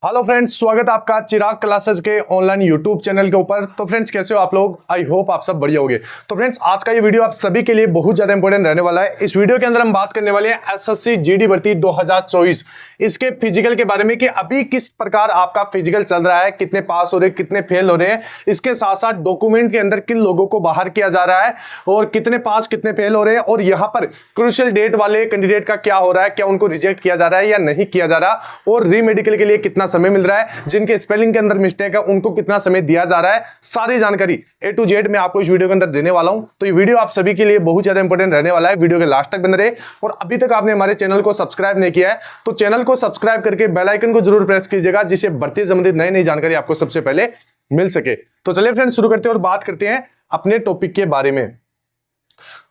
Hello friends, स्वागत है आपका चिराग क्लासेस के ऑनलाइन यूट्यूब चैनल के ऊपर। तो फ्रेंड्स, कैसे हो आप लोग? आई होप आप सब बढ़िया होंगे। तो फ्रेंड्स, आज का ये वीडियो आप सभी के लिए बहुत ज्यादा इंपॉर्टेंट रहने वाला है। इस वीडियो के अंदर हम बात करने वाले हैं एसएससी जीडी भर्ती 2024 इसके फिजिकल के बारे में कि अभी किस प्रकार आपका फिजिकल चल रहा है, कितने पास हो रहे हैं, कितने फेल हो रहे हैं। इसके साथ साथ डॉक्यूमेंट के अंदर किन लोगों को बाहर किया जा रहा है और कितने पास कितने फेल हो रहे हैं, और यहाँ पर क्रूशियल डेट वाले कैंडिडेट का क्या हो रहा है, क्या उनको रिजेक्ट किया जा रहा है या नहीं किया जा रहा, और रीमेडिकल के लिए कितना समय मिल रहा है, जिनके स्पेलिंग के अंदर मिस्टेक है उनको कितना समय दिया जा रहा है। सारी जानकारी ए टू जेड मैं आपको इस वीडियो के अंदर देने वाला हूं। तो ये वीडियो आप सभी के लिए बहुत ज्यादा इंपॉर्टेंट रहने वाला है। वीडियो के लास्ट तक बने रहे, और अभी तक आपने हमारे चैनल को सब्सक्राइब नहीं किया है तो चैनल को सब्सक्राइब करके बेल आइकन को जरूर प्रेस कीजिएगा, जिससे भर्ती संबंधित नई नई जानकारी आपको सबसे पहले मिल सके। तो चलिए फ्रेंड्स, शुरू करते हैं और बात करते हैं अपने टॉपिक के बारे में।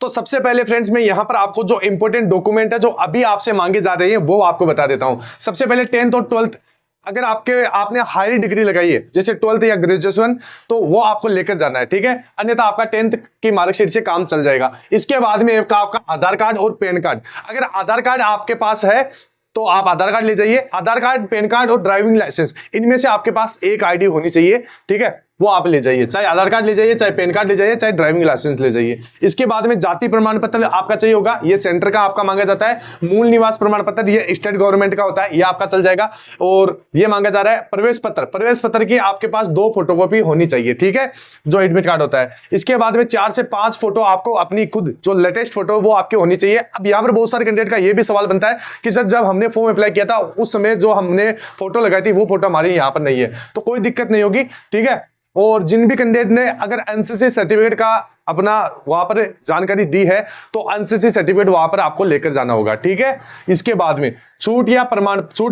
तो सबसे पहले फ्रेंड्स, मैं यहां पर आपको जो इंपॉर्टेंट डॉक्यूमेंट है जो अभी आपसे मांगे जा रहे हैं वो आपको बता देता हूं। सबसे पहले 10th और 12th, अगर आपने हाई डिग्री लगाई है जैसे 12th या ग्रेजुएशन, तो वो आपको लेकर जाना है, ठीक है। अन्यथा आपका 10th की मार्कशीट से काम चल जाएगा। इसके बाद में आपका आधार कार्ड और पैन कार्ड। अगर आधार कार्ड आपके पास है तो आप आधार कार्ड ले जाइए। आधार कार्ड, पैन कार्ड और ड्राइविंग लाइसेंस, इनमें से आपके पास एक आईडी होनी चाहिए, ठीक है, वो आप ले जाइए। चाहे आधार कार्ड ले जाइए, चाहे पैन कार्ड ले जाइए, चाहे ड्राइविंग लाइसेंस ले जाइए। इसके बाद में जाति प्रमाण पत्र आपका चाहिए होगा, ये सेंटर का आपका मांगा जाता है। मूल निवास प्रमाण पत्र ये स्टेट गवर्नमेंट का होता है, ये आपका चल जाएगा। और ये मांगा जा रहा है प्रवेश पत्र। प्रवेश पत्र की आपके पास 2 फोटोकॉपी होनी चाहिए, ठीक है, जो एडमिट कार्ड होता है। इसके बाद में 4 से 5 फोटो आपको अपनी खुद जो लेटेस्ट फोटो वो आपकी होनी चाहिए। अब यहाँ पर बहुत सारे कैंडिडेट का ये भी सवाल बनता है कि सर, जब हमने फॉर्म अप्लाई किया था उस समय जो हमने फोटो लगाई थी वो फोटो हमारी यहाँ पर नहीं है। तो कोई दिक्कत नहीं होगी, ठीक है। और जिन भी कैंडिडेट ने अगर एनसीसी सर्टिफिकेट का अपना वहां पर जानकारी दी है तो एनसीसी सर्टिफिकेट वहां पर आपको लेकर जाना होगा, ठीक है। इसके बाद में छूट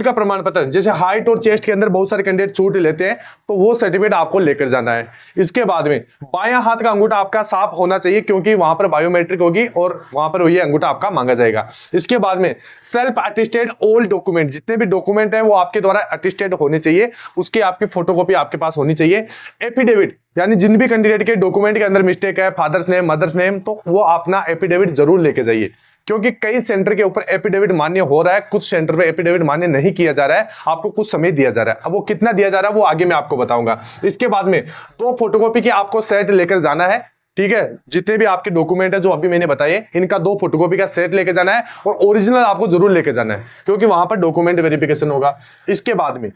का प्रमाण पत्र, जैसे हाइट और चेस्ट के अंदर बहुत सारे कैंडिडेट छूट लेते हैं, तो वो सर्टिफिकेट आपको लेकर जाना है। इसके बाद में बायां हाथ का अंगूठा आपका साफ होना चाहिए, क्योंकि वहां पर बायोमेट्रिक होगी और वहां पर ये अंगूठा आपका मांगा जाएगा। इसके बाद में सेल्फ अटेस्टेड ऑल डॉक्यूमेंट, जितने भी डॉक्यूमेंट है वो आपके द्वारा अटेस्टेड होने चाहिए, उसकी आपकी फोटोकॉपी आपके पास होनी चाहिए। एफिडेविट, यानी जिन भी कैंडिडेट के डॉक्यूमेंट के अंदर मिस्टेक है, फादर्स नेम, मदर्स नेम, तो वो अपना एफिडेविट जरूर लेके जाइए, क्योंकि कई सेंटर के ऊपर एफिडेविट मान्य हो रहा है, कुछ सेंटर पे एफिडेविट मान्य नहीं किया जा रहा है। आपको कुछ समय दिया जा रहा है, अब वो कितना दिया जा रहा है वो आगे मैं आपको बताऊंगा। इसके बाद में 2 फोटोकॉपी की आपको सेट लेकर जाना है, ठीक है। जितने भी आपके डॉक्यूमेंट है जो अभी मैंने बताए, इनका 2 फोटोकॉपी का सेट लेके जाना है, और ओरिजिनल आपको जरूर लेके जाना है, क्योंकि वहां पर डॉक्यूमेंट वेरिफिकेशन होगा। इसके बाद में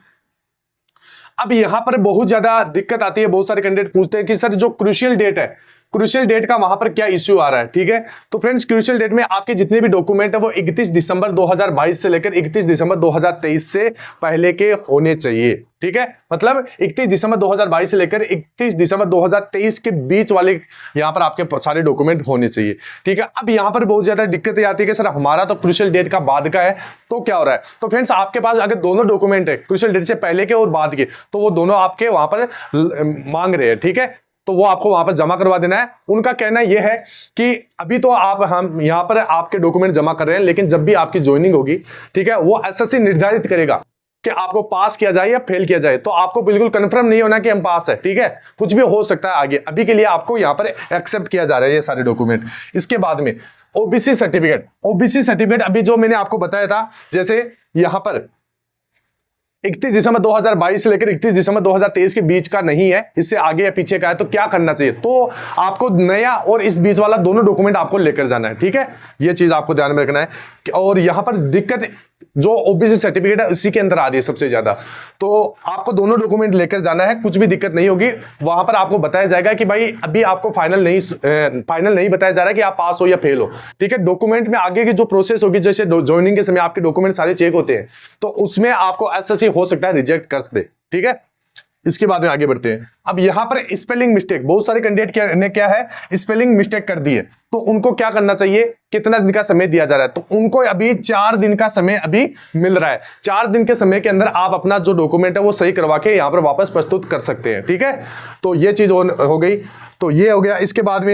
अब यहां पर बहुत ज्यादा दिक्कत आती है। बहुत सारे कैंडिडेट पूछते हैं कि सर, जो क्रूशियल डेट है, क्रूशियल डेट का वहां पर क्या इश्यू आ रहा है, ठीक है। तो फ्रेंड्स, क्रूशियल डेट में आपके जितने भी डॉक्यूमेंट है वो 31 दिसंबर 2022 से लेकर 31 दिसंबर 2023 से पहले के होने चाहिए, ठीक है। मतलब 31 दिसंबर 2022 से लेकर 31 दिसंबर 2023 के बीच वाले यहां पर आपके सारे डॉक्यूमेंट होने चाहिए, ठीक है। अब यहां पर बहुत ज्यादा दिक्कतें आती है कि सर, हमारा तो क्रूशियल डेट का बाद का है, तो क्या हो रहा है। तो फ्रेंड्स, आपके पास अगर दोनों डॉक्यूमेंट है क्रूशियल डेट से पहले के और बाद के, तो वो दोनों आपके वहां पर मांग रहे हैं, ठीक है। तो वो आपको वहां पर जमा करवा देना है। उनका कहना यह है कि अभी तो हम यहां पर आपके डॉक्यूमेंट जमा कर रहे हैं, लेकिन जब भी आपकी ज्वाइनिंग होगी, ठीक है, वो एसएससी निर्धारित करेगा कि आपको पास किया जाए या फेल किया जाए। तो आपको बिल्कुल कंफर्म नहीं होना कि हम पास है, ठीक है, कुछ भी हो सकता है आगे। अभी के लिए आपको यहां पर एक्सेप्ट किया जा रहा है ये सारे डॉक्यूमेंट। इसके बाद में ओबीसी सर्टिफिकेट अभी जो मैंने आपको बताया था, जैसे यहां पर 31 दिसंबर 2022 से लेकर 31 दिसंबर 2023 के बीच का नहीं है, इससे आगे या पीछे का है, तो क्या करना चाहिए। तो आपको नया और इस बीच वाला दोनों डॉक्यूमेंट आपको लेकर जाना है, ठीक है। ये चीज आपको ध्यान में रखना है। और यहां पर दिक्कत जो ओबीसी सर्टिफिकेट है उसी के अंदर आ रही है सबसे ज्यादा, तो आपको दोनों डॉक्यूमेंट लेकर जाना है, कुछ भी दिक्कत नहीं होगी। वहां पर आपको बताया जाएगा कि भाई अभी आपको फाइनल नहीं बताया जा रहा है कि आप पास हो या फेल हो, ठीक है। डॉक्यूमेंट में आगे की जो प्रोसेस होगी, जैसे ज्वाइनिंग के समय आपके डॉक्यूमेंट सारे चेक होते हैं, तो उसमें आपको एसएससी हो सकता है रिजेक्ट कर दे, ठीक है। इसके बाद में आगे बढ़ते हैं। अब यहां पर स्पेलिंग मिस्टेक, बहुत सारे कैंडिडेट ने क्या है, स्पेलिंग मिस्टेक कर दी है, तो उनको क्या करना चाहिए, कितना दिन का समय दिया जा रहा है। तो उनको अभी 4 दिन का समय अभी मिल रहा है। 4 दिन के समय के अंदर आप अपना जो डॉक्यूमेंट है वो सही करवा के यहां पर वापस प्रस्तुत कर सकते हैं, ठीक है। तो ये चीज हो गई, तो ये हो गया। इसके बाद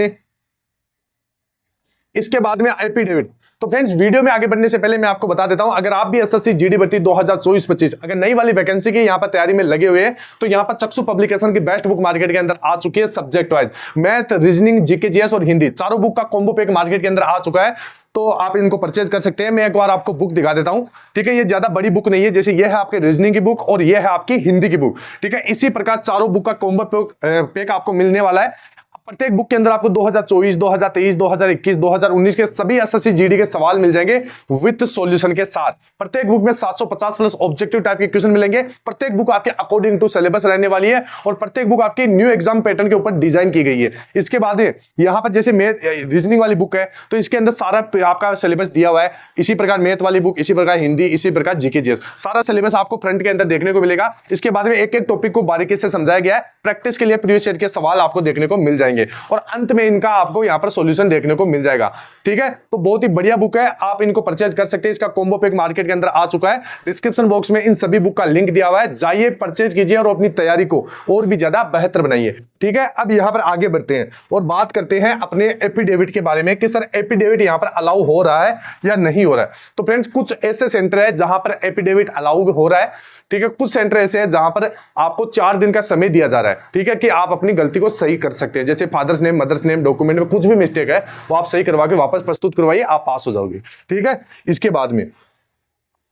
में एफिडेविट, तो फ्रेंड्स वीडियो में आगे बढ़ने से पहले मैं आपको बता देता हूं, अगर आप भी एसएससी जीडी भर्ती 2024-25 अगर नई वाली वैकेंसी की यहां पर तैयारी में लगे हुए हैं तो यहां पर चक्षु पब्लिकेशन की बेस्ट बुक मार्केट के अंदर आ चुकी है। Subject wise math, reasoning, GK, GS और हिंदी चारों बुक का कॉम्बो पैक मार्केट के अंदर आ चुका है, तो आप इनको परचेज कर सकते हैं। मैं एक बार आपको बुक दिखा देता हूं, ठीक है। ये ज्यादा बड़ी बुक नहीं है, जैसे ये है आपके रीजनिंग की बुक और ये है आपकी हिंदी की बुक, ठीक है। इसी प्रकार चारों बुक का कॉम्बो पैक आपको मिलने वाला है। प्रत्येक बुक के अंदर आपको 2024, 2023, 2021, 2019 के सभी एसएससी जीडी के सवाल मिल जाएंगे विद सॉल्यूशन के साथ। प्रत्येक बुक में 750 प्लस ऑब्जेक्टिव टाइप के क्वेश्चन मिलेंगे। प्रत्येक बुक आपके अकॉर्डिंग टू सिलेबस रहने वाली है और प्रत्येक बुक आपकी न्यू एग्जाम पैटर्न के ऊपर डिजाइन की गई है। इसके बाद यहां पर जैसे मैथ रीजनिंग वाली बुक है तो इसके अंदर सारा आपका सिलेबस दिया हुआ है। इसी प्रकार मैथ वाली बुक, इसी प्रकार हिंदी, इसी प्रकार जीके जीएस, सारा सिलेबस आपको फ्रंट के अंदर देखने को मिलेगा। इसके बाद में एक एक टॉपिक को बारीकी से समझाया गया है। प्रैक्टिस के लिए प्रीवियस ईयर के सवाल आपको देखने को मिल जाएंगे और अंत में इनका आपको यहां पर सॉल्यूशन देखने को मिल जाएगा, ठीक है। तो बहुत ही बढ़िया बुक है, आप इनको परचेज कर सकते हैं। इसका कॉम्बो पैक मार्केट के अंदर आ चुका है। डिस्क्रिप्शन बॉक्स में इन सभी बुक का लिंक दिया हुआ है, जाइए परचेज कीजिए और अपनी तैयारी को और भी ज्यादा बेहतर बनाइए, ठीक है। अब यहां पर आगे बढ़ते हैं और बात करते हैं अपने एफिडेविट के बारे में कि सर एफिडेविट यहां पर अलाउ हो रहा है या नहीं हो रहा है। तो फ्रेंड्स कुछ ऐसे सेंटर है जहां पर एफिडेविट अलाउ हो रहा है, ठीक है। कुछ सेंटर ऐसे हैं जहां पर आपको 4 दिन का समय दिया जा रहा है, ठीक है, कि आप अपनी गलती को सही कर सकते हैं। जैसे father's name, mother's name, document में कुछ भी मिस्टेक है वो आप सही करवा के वापस प्रस्तुत करवाइए, आप पास हो जाओगे, ठीक है। इसके बाद में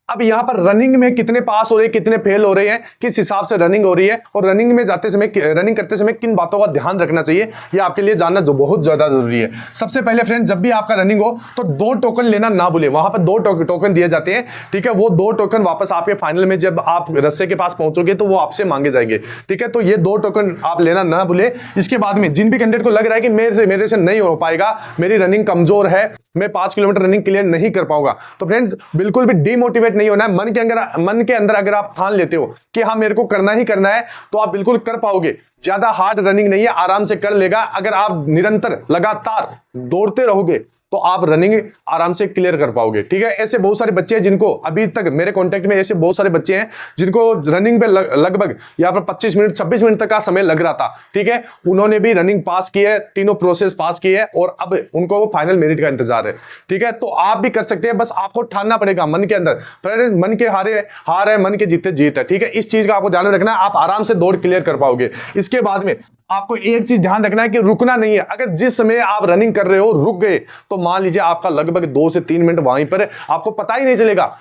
अब यहां पर रनिंग में कितने पास हो रहे हैं, कितने फेल हो रहे हैं, किस हिसाब से रनिंग हो रही है और रनिंग में जाते समय, रनिंग करते समय किन बातों का ध्यान रखना चाहिए, ये आपके लिए जानना जो बहुत ज्यादा जरूरी है। सबसे पहले फ्रेंड, जब भी आपका रनिंग हो तो 2 टोकन लेना ना भूलें। वहां पर 2 टोकन दिए जाते हैं, ठीक है। वो 2 टोकन वापस आपके फाइनल में जब आप रस्से के पास पहुंचोगे तो वो आपसे मांगे जाएंगे, ठीक है। तो ये 2 टोकन आप लेना ना भूले। इसके बाद में जिन भी कैंडिडेट को लग रहा है कि मेरे से नहीं हो पाएगा, मेरी रनिंग कमजोर है, मैं 5 किलोमीटर रनिंग क्लियर नहीं कर पाऊंगा, तो फ्रेंड्स बिल्कुल भी डिमोटिवेट नहीं होना है। मन के अंदर अगर आप ठान लेते हो कि हाँ मेरे को करना ही करना है तो आप बिल्कुल कर पाओगे। ज्यादा हार्ड रनिंग नहीं है, आराम से कर लेगा। अगर आप निरंतर लगातार दौड़ते रहोगे तो आप रनिंग आराम से क्लियर कर पाओगे, ठीक है। ऐसे बहुत सारे बच्चे हैं जिनको अभी तक मेरे कांटेक्ट में ऐसे बहुत सारे बच्चे हैं जिनको रनिंग पे लगभग यहाँ पर 25 मिनट 26 मिनट तक का समय लग रहा था, ठीक है। उन्होंने भी रनिंग पास की है, तीनों प्रोसेस पास की है और अब उनको वो फाइनल मेरिट का इंतजार है, ठीक है। तो आप भी कर सकते हैं, बस आपको ठानना पड़ेगा मन के अंदर। फिर मन के हार है, मन के जीते जीत है, ठीक है। इस चीज का आपको ध्यान रखना है, आप आराम से दौड़ क्लियर कर पाओगे। इसके बाद में आपको एक चीज ध्यान रखना है कि रुकना नहीं है। अगर जिस समय आप रनिंग कर रहे हो रुक गए तो मान लीजिए आपका लगभग 2 से 3 मिनट वहीं पर आपको पता ही नहीं चलेगा।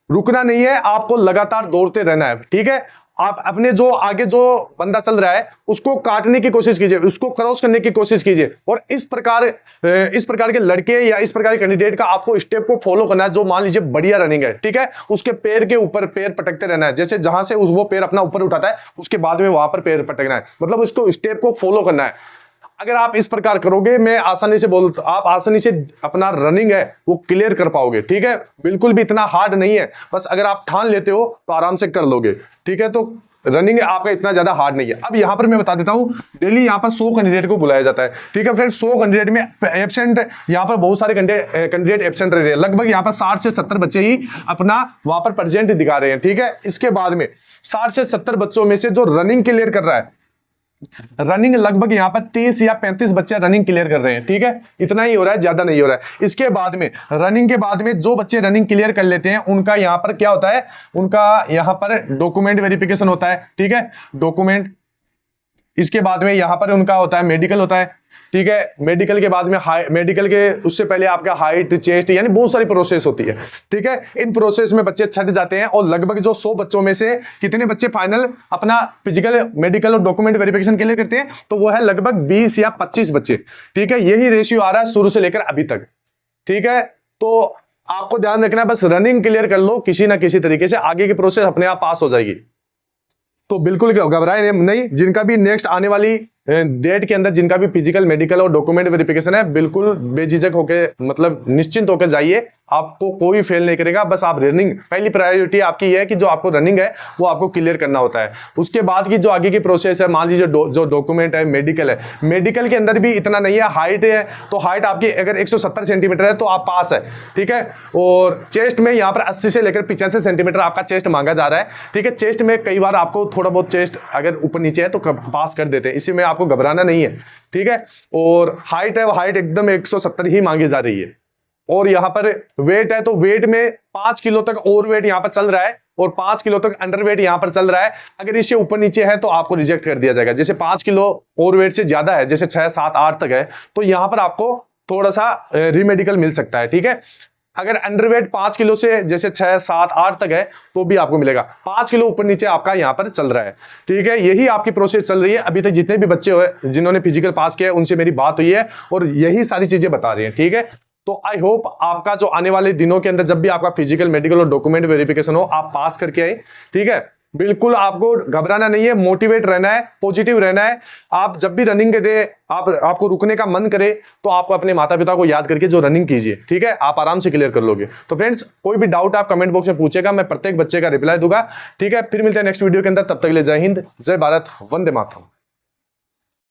रुकना नहीं है, आपको लगातार दौड़ते रहना है, ठीक है। आप अपने जो आगे जो बंदा चल रहा है उसको काटने की कोशिश कीजिए, उसको क्रॉस करने की कोशिश कीजिए और इस प्रकार के लड़के या इस प्रकार के कैंडिडेट का आपको स्टेप को फॉलो करना है। जो मान लीजिए बढ़िया रनिंग है, ठीक है, उसके पैर के ऊपर पैर पटकते रहना है। जैसे जहां से वो पैर अपना ऊपर उठाता है उसके बाद में वहां पर पैर पटकना है, मतलब उसको स्टेप को फॉलो करना है। अगर आप इस प्रकार करोगे आप आसानी से अपना रनिंग है वो क्लियर कर पाओगे, ठीक है। बिल्कुल भी इतना हार्ड नहीं है, बस अगर आप ठान लेते हो तो आराम से कर लोगे, ठीक है। तो रनिंग आपका इतना ज्यादा हार्ड नहीं है। अब यहां पर मैं बता देता हूं, डेली यहां पर 100 कैंडिडेट को बुलाया जाता है, ठीक है फ्रेंड्स। 100 कैंडिडेट में एब्सेंट यहां पर बहुत सारे कैंडिडेट एब्सेंट रह रहे हैं। लगभग यहां पर 60 से 70 बच्चे ही अपना वहां पर प्रेजेंट दिखा रहे हैं, ठीक है। इसके बाद में 60 से 70 बच्चों में से जो रनिंग क्लियर कर रहा है, रनिंग लगभग यहां पर 30 या 35 बच्चे रनिंग क्लियर कर रहे हैं, ठीक है। इतना ही हो रहा है, ज्यादा नहीं हो रहा है। इसके बाद में रनिंग के बाद में जो बच्चे रनिंग क्लियर कर लेते हैं उनका यहां पर क्या होता है, उनका यहां पर डॉक्यूमेंट वेरिफिकेशन होता है, ठीक है, डॉक्यूमेंट। इसके बाद में यहां पर उनका होता है मेडिकल होता है, ठीक है। मेडिकल के बाद में मेडिकल के उससे पहले आपका हाइट, चेस्ट, यानी बहुत सारी प्रोसेस होती है, ठीक है। इन प्रोसेस में बच्चे छट जाते हैं और लगभग जो 100 बच्चों में से कितने बच्चे फाइनल अपना फिजिकल, मेडिकल और डॉक्यूमेंट वेरिफिकेशन क्लियर करते हैं, तो वो है लगभग 20 या 25 बच्चे, ठीक है। यही रेशियो आ रहा है शुरू से लेकर अभी तक, ठीक है। तो आपको ध्यान रखना है, बस रनिंग क्लियर कर लो किसी ना किसी तरीके से, आगे की प्रोसेस अपने आप पास हो जाएगी। तो बिल्कुल घबराए नहीं। जिनका भी नेक्स्ट आने वाली डेट के अंदर जिनका भी फिजिकल, मेडिकल और डॉक्यूमेंट वेरिफिकेशन है, बिल्कुल बेझिझक होके, मतलब निश्चिंत होकर जाइए, आपको कोई फेल नहीं करेगा। बस आप रनिंग, पहली प्रायोरिटी आपकी ये है कि जो आपको रनिंग है वो आपको क्लियर करना होता है। उसके बाद की जो आगे की प्रोसेस है, मान लीजिए जो डॉक्यूमेंट है, मेडिकल है, मेडिकल के अंदर भी इतना नहीं है। हाइट है तो हाइट आपकी अगर 170 सेंटीमीटर है तो आप पास है, ठीक है। और चेस्ट में यहाँ पर 80 से लेकर 85 सेंटीमीटर आपका चेस्ट मांगा जा रहा है, ठीक है। चेस्ट में कई बार आपको थोड़ा बहुत चेस्ट अगर ऊपर नीचे है तो पास कर देते हैं, इसी में आपको घबराना नहीं है, ठीक है। और हाइट है, वो हाइट एकदम 170 ही मांगी जा रही है, और यहाँ पर वेट है, तो वेट में 5 किलो तक ओवर वेट यहाँ पर चल रहा है और 5 किलो तक अंडर वेट यहाँ पर चल रहा है। अगर इससे ऊपर नीचे है तो आपको रिजेक्ट कर दिया जाएगा। जैसे 5 किलो ओवर वेट से ज्यादा है, जैसे 6, 7, 8 तक है, तो यहाँ पर आपको थोड़ा सा रीमेडिकल मिल सकता है, ठीक है। अगर अंडरवेट 5 किलो से जैसे 6, 7, 8 तक है तो भी आपको मिलेगा। 5 किलो ऊपर नीचे आपका यहाँ पर चल रहा है, ठीक है। यही आपकी प्रोसेस चल रही है। अभी तक जितने भी बच्चे हुए जिन्होंने फिजिकल पास किया है उनसे मेरी बात हुई है और यही सारी चीजें बता रही है, ठीक है। तो आई होप आपका जो आने वाले दिनों के अंदर जब भी आपका फिजिकल, मेडिकल और डॉक्यूमेंट वेरिफिकेशन हो, आप पास करके आए, ठीक है। बिल्कुल आपको घबराना नहीं है, मोटिवेट रहना है, पॉजिटिव रहना है। आप जब भी रनिंग के डे आपको रुकने का मन करे तो आपको अपने माता पिता को याद करके जो रनिंग कीजिए, ठीक है। आप आराम से क्लियर कर लोगे। तो फ्रेंड्स, कोई भी डाउट आप कमेंट बॉक्स में पूछेगा, मैं प्रत्येक बच्चे का रिप्लाई दूंगा, ठीक है। फिर मिलते हैं नेक्स्ट वीडियो के अंदर। तब तक के लिए जय हिंद, जय भारत, वंदे मातरम।